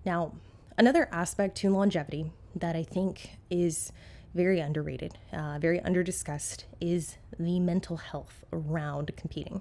Now, another aspect to longevity that I think is very underrated, very underdiscussed, is the mental health around competing.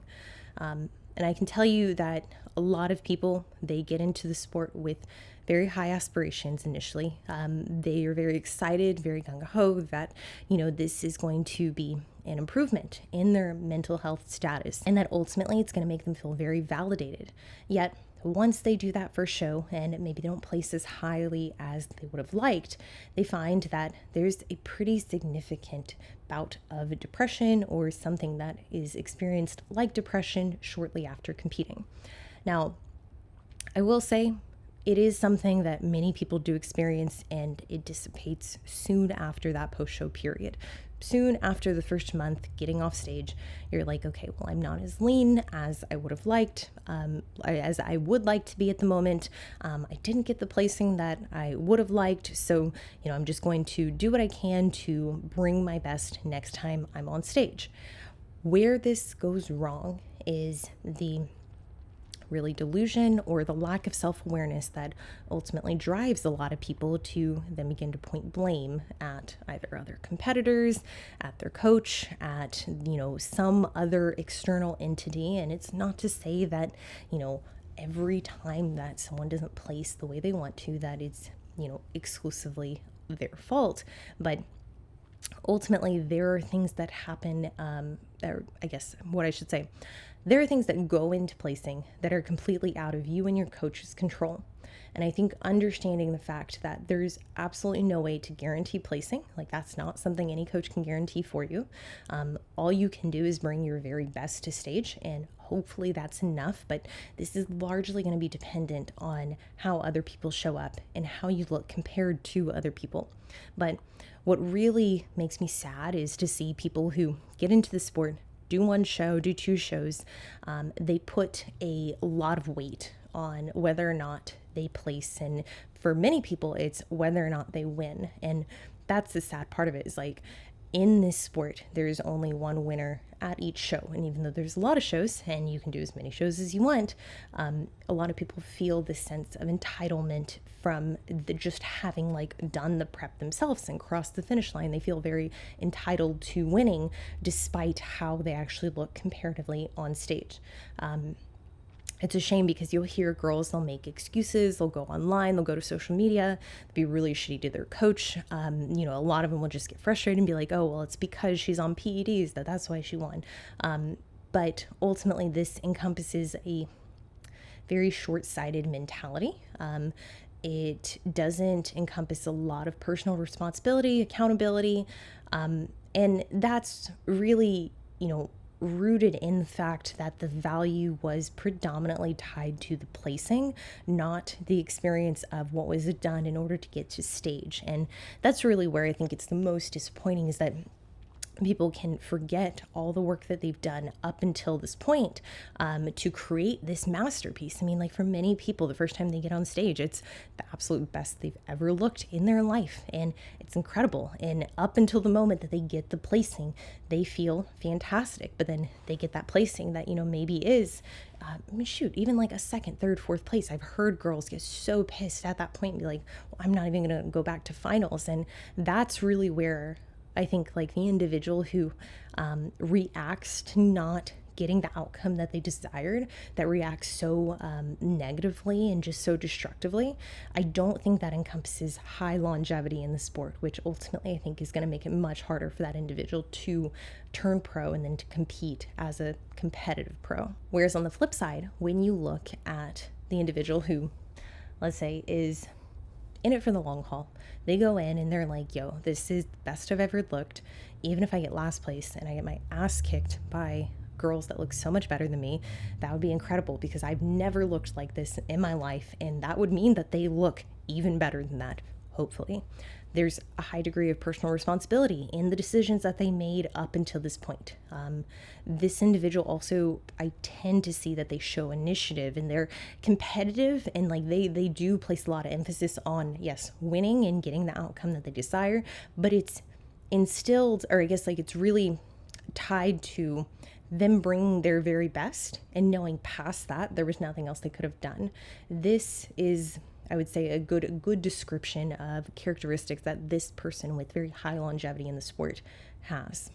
And I can tell you that a lot of people, they get into the sport with very high aspirations initially. They are very excited, very gung-ho that, this is going to be an improvement in their mental health status, and that ultimately it's going to make them feel very validated. Yet, once they do that first show and maybe they don't place as highly as they would have liked, they find that there's a pretty significant bout of depression or something that is experienced like depression shortly after competing. Now, I will say it is something that many people do experience, and it dissipates soon after that post-show period. Soon after the first month getting off stage, you're like, okay, well, I'm not as lean as I would have liked, as I would like to be at the moment. I didn't get the placing that I would have liked, so, I'm just going to do what I can to bring my best next time I'm on stage. Where this goes wrong is the really delusion or the lack of self-awareness that ultimately drives a lot of people to then begin to point blame at either other competitors, at their coach, at, some other external entity. And it's not to say that, every time that someone doesn't place the way they want to, that it's, exclusively their fault. But ultimately, there are things that happen, or I guess what I should say, there are things that go into placing that are completely out of you and your coach's control. And I think understanding the fact that there's absolutely no way to guarantee placing, like that's not something any coach can guarantee for you. All you can do is bring your very best to stage, and hopefully that's enough. But this is largely going to be dependent on how other people show up and how you look compared to other people. But what really makes me sad is to see people who get into the sport, do one show, do two shows, they put a lot of weight on whether or not they place. And for many people, it's whether or not they win. And that's the sad part of it, is like, in this sport, there's only one winner at each show. And even though there's a lot of shows and you can do as many shows as you want, a lot of people feel this sense of entitlement from just having done the prep themselves and crossed the finish line. They feel very entitled to winning despite how they actually look comparatively on stage. It's a shame because you'll hear girls, they'll make excuses, they'll go online, they'll go to social media, be really shitty to their coach. A lot of them will just get frustrated and be like, oh, well, it's because she's on PEDs that's why she won. But ultimately, this encompasses a very short-sighted mentality. It doesn't encompass a lot of personal responsibility, accountability, and that's really, rooted in the fact that the value was predominantly tied to the placing, not the experience of what was done in order to get to stage. And that's really where I think it's the most disappointing, is that people can forget all the work that they've done up until this point to create this masterpiece. I mean, for many people, the first time they get on stage, it's the absolute best they've ever looked in their life. And it's incredible. And up until the moment that they get the placing, they feel fantastic. But then they get that placing that, maybe is, even a second, third, fourth place. I've heard girls get so pissed at that point and be like, well, I'm not even going to go back to finals. And that's really where I think the individual who reacts to not getting the outcome that they desired, that reacts so negatively and just so destructively, I don't think that encompasses high longevity in the sport, which ultimately I think is going to make it much harder for that individual to turn pro and then to compete as a competitive pro. Whereas on the flip side, when you look at the individual who, let's say, is in it for the long haul, they go in and they're like, yo, this is the best I've ever looked. Even if I get last place and I get my ass kicked by girls that look so much better than me, that would be incredible because I've never looked like this in my life. And that would mean that they look even better than that, hopefully. There's a high degree of personal responsibility in the decisions that they made up until this point. This individual also, I tend to see that they show initiative and they're competitive, and they do place a lot of emphasis on, yes, winning and getting the outcome that they desire, but it's instilled, or I guess it's really tied to them bringing their very best and knowing past that there was nothing else they could have done. This is, I would say, a good description of characteristics that this person with very high longevity in the sport has.